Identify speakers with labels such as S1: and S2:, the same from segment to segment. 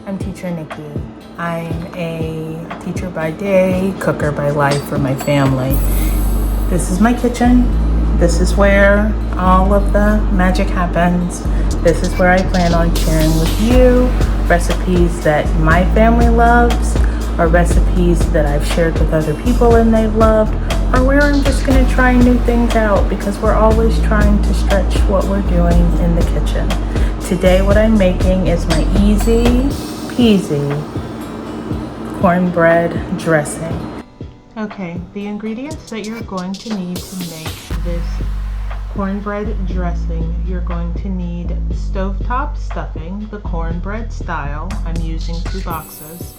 S1: I'm Teacher Nikki. I'm a teacher by day, cooker by life for my family. This is my kitchen. This is where all of the magic happens. This is where I plan on sharing with you recipes that my family loves, or recipes that I've shared with other people and they've loved, or where I'm just going to try new things out because we're always trying to stretch what we're doing in the kitchen. Today what I'm making is my easy peasy cornbread dressing. Okay, the ingredients that you're going to need to make this cornbread dressing: you're going to need stovetop stuffing, the cornbread style. I'm using 2 boxes.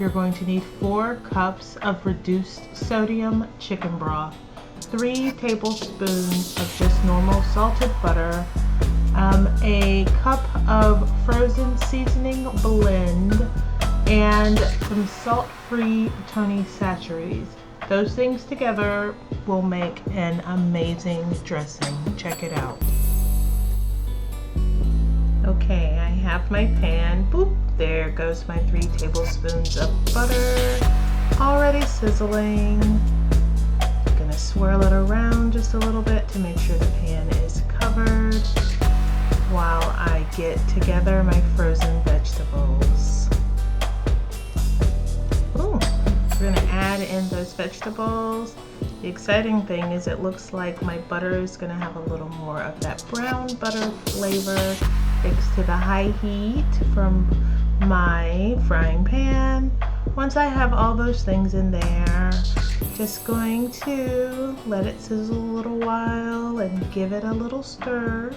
S1: You're going to need 4 cups of reduced sodium chicken broth, 3 tablespoons of just normal salted butter, a cup of frozen seasoning blend, and some salt-free Tony Chachere's. Those things together will make an amazing dressing. Check it out. Okay, I have my pan. Boop, there goes my 3 tablespoons of butter, already sizzling. I'm gonna swirl it around just a little bit to make sure the pan is covered while I get together my frozen vegetables. Ooh, we're gonna add in those vegetables. The exciting thing is it looks like my butter is gonna have a little more of that brown butter flavor thanks to the high heat from my frying pan. Once I have all those things in there, just going to let it sizzle a little while and give it a little stir.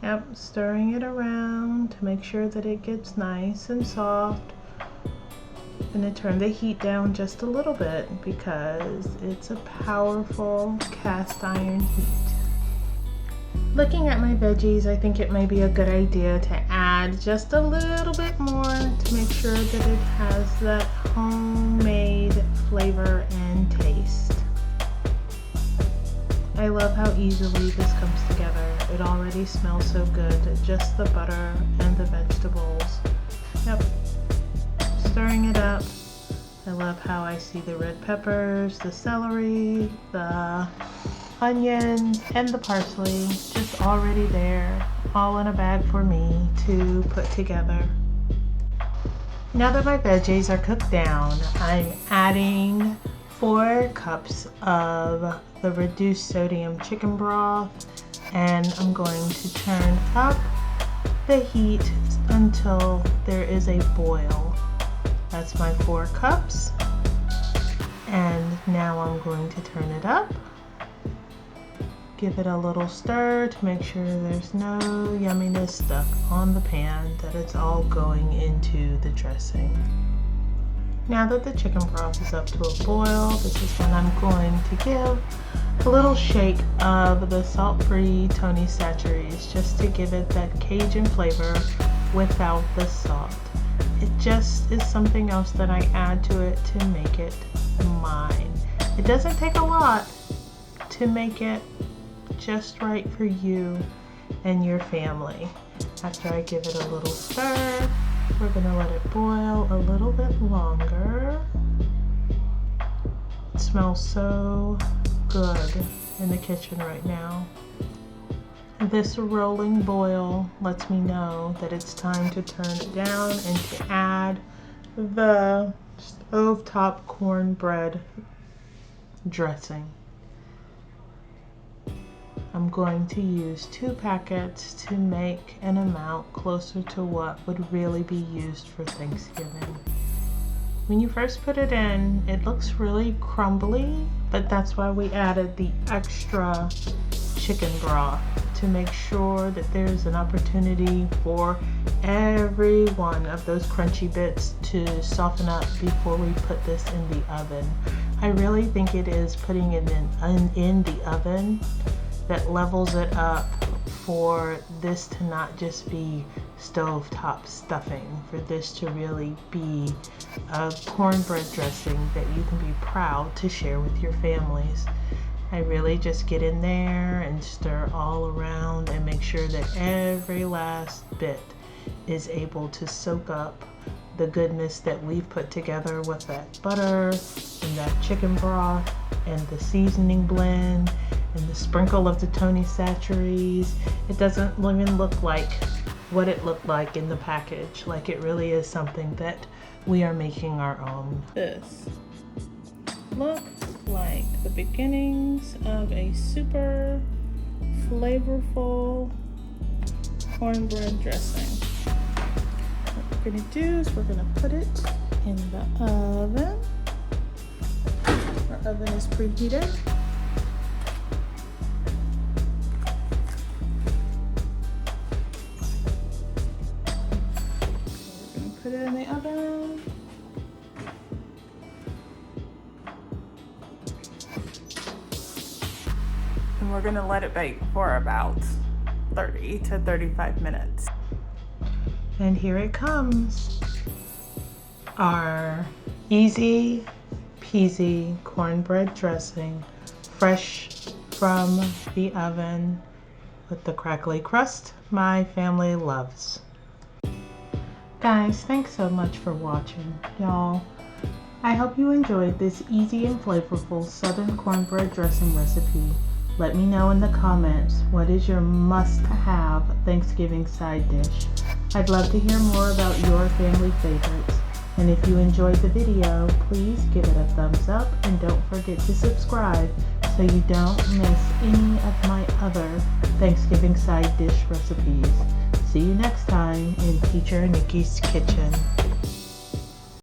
S1: Yep, stirring it around to make sure that it gets nice and soft. I'm going to turn the heat down just a little bit because it's a powerful cast iron heat. Looking at my veggies, I think it may be a good idea to add just a little bit more to make sure that it has that homemade flavor and taste. I love how easily this comes together. It already smells so good, just the butter and the vegetables. Yep, stirring it up. I love how I see the red peppers, the celery, the onions, and the parsley just already there, all in a bag for me to put together. Now that my veggies are cooked down, I'm adding 4 cups of the reduced sodium chicken broth, and I'm going to turn up the heat until there is a boil. That's my 4 cups, and now I'm going to turn it up. Give it a little stir to make sure there's no yumminess stuck on the pan, that it's all going into the dressing. Now that the chicken broth is up to a boil, this is when I'm going to give a little shake of the salt-free Tony Chachere's just to give it that Cajun flavor without the salt. It just is something else that I add to it to make it mine. It doesn't take a lot to make it just right for you and your family. After I give it a little stir, we're gonna let it boil a little bit longer. It smells so good in the kitchen right now. This rolling boil lets me know that it's time to turn it down and to add the stovetop cornbread dressing. I'm going to use 2 packets to make an amount closer to what would really be used for Thanksgiving. When you first put it in, it looks really crumbly, but that's why we added the extra chicken broth to make sure that there's an opportunity for every one of those crunchy bits to soften up before we put this in the oven. I really think it is putting it in the oven that levels it up for this to not just be stovetop stuffing, for this to really be a cornbread dressing that you can be proud to share with your families. I really just get in there and stir all around and make sure that every last bit is able to soak up the goodness that we've put together with that butter and that chicken broth and the seasoning blend and the sprinkle of the Tony Chachere's. It doesn't even look like what it looked like in the package. Like, it really is something that we are making our own. This looks like the beginnings of a super flavorful cornbread dressing. What we're gonna do is we're gonna put it in the oven. Our oven is preheated. We're gonna put it in the oven. And we're gonna let it bake for about 30 to 35 minutes. And here it comes. Our easy peasy cornbread dressing, fresh from the oven with the crackly crust my family loves. Guys, thanks so much for watching, y'all. I hope you enjoyed this easy and flavorful Southern cornbread dressing recipe. Let me know in the comments, what is your must-have Thanksgiving side dish? I'd love to hear more about your family favorites. And if you enjoyed the video, please give it a thumbs up and don't forget to subscribe so you don't miss any of my other Thanksgiving side dish recipes. See you next time in Teacher Nikki's Kitchen.